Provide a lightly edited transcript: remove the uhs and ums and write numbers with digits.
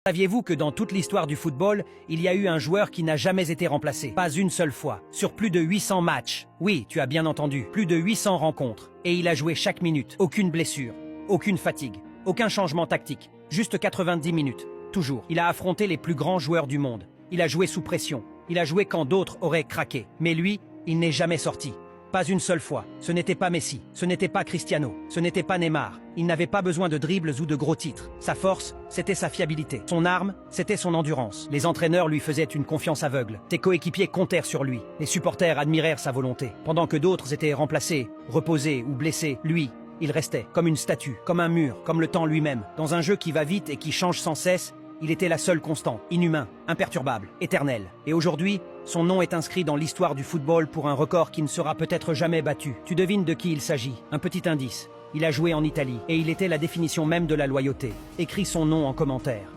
Saviez-vous que dans toute l'histoire du football, il y a eu un joueur qui n'a jamais été remplacé? Pas une seule fois. Sur plus de 800 matchs. Oui, tu as bien entendu. Plus de 800 rencontres. Et il a joué chaque minute. Aucune blessure. Aucune fatigue. Aucun changement tactique. Juste 90 minutes. Toujours. Il a affronté les plus grands joueurs du monde. Il a joué sous pression. Il a joué quand d'autres auraient craqué. Mais lui, il n'est jamais sorti. Pas une seule fois. Ce n'était pas Messi, ce n'était pas Cristiano, ce n'était pas Neymar. Il n'avait pas besoin de dribbles ou de gros titres. Sa force, c'était sa fiabilité. Son arme, c'était son endurance. Les entraîneurs lui faisaient une confiance aveugle. Ses coéquipiers comptèrent sur lui. Les supporters admirèrent sa volonté. Pendant que d'autres étaient remplacés, reposés ou blessés, lui, il restait comme une statue, comme un mur, comme le temps lui-même. Dans un jeu qui va vite et qui change sans cesse, il était la seule constante, inhumain, imperturbable, éternel. Et aujourd'hui, son nom est inscrit dans l'histoire du football pour un record qui ne sera peut-être jamais battu. Tu devines de qui il s'agit? Un petit indice. Il a joué en Italie et il était la définition même de la loyauté. Écris son nom en commentaire.